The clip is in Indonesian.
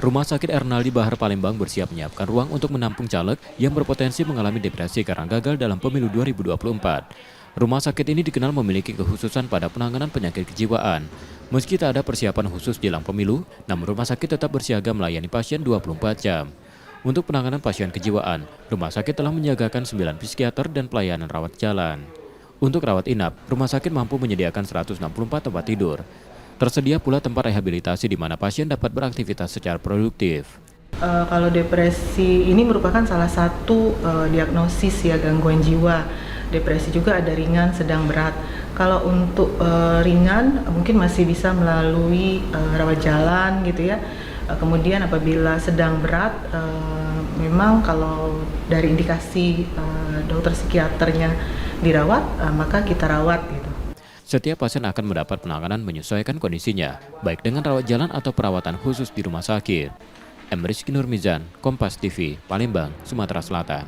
Rumah Sakit Ernaldi Bahar Palembang bersiap menyiapkan ruang untuk menampung caleg yang berpotensi mengalami depresi karena gagal dalam pemilu 2024. Rumah sakit ini dikenal memiliki kekhususan pada penanganan penyakit kejiwaan. Meski tak ada persiapan khusus jelang pemilu, namun rumah sakit tetap bersiaga melayani pasien 24 jam. Untuk penanganan pasien kejiwaan, rumah sakit telah menyiagakan 9 psikiater dan pelayanan rawat jalan. Untuk rawat inap, rumah sakit mampu menyediakan 164 tempat tidur. Tersedia pula tempat rehabilitasi di mana pasien dapat beraktivitas secara produktif. Kalau depresi ini merupakan salah satu diagnosis ya gangguan jiwa. Depresi juga ada ringan, sedang, berat. Kalau untuk ringan mungkin masih bisa melalui rawat jalan gitu ya. Kemudian apabila sedang, berat, memang kalau dari indikasi dokter psikiaternya dirawat, maka kita rawat gitu. Setiap pasien akan mendapat penanganan menyesuaikan kondisinya, baik dengan rawat jalan atau perawatan khusus di rumah sakit. M. Rizky Nurmizan, Kompas TV, Palembang, Sumatera Selatan.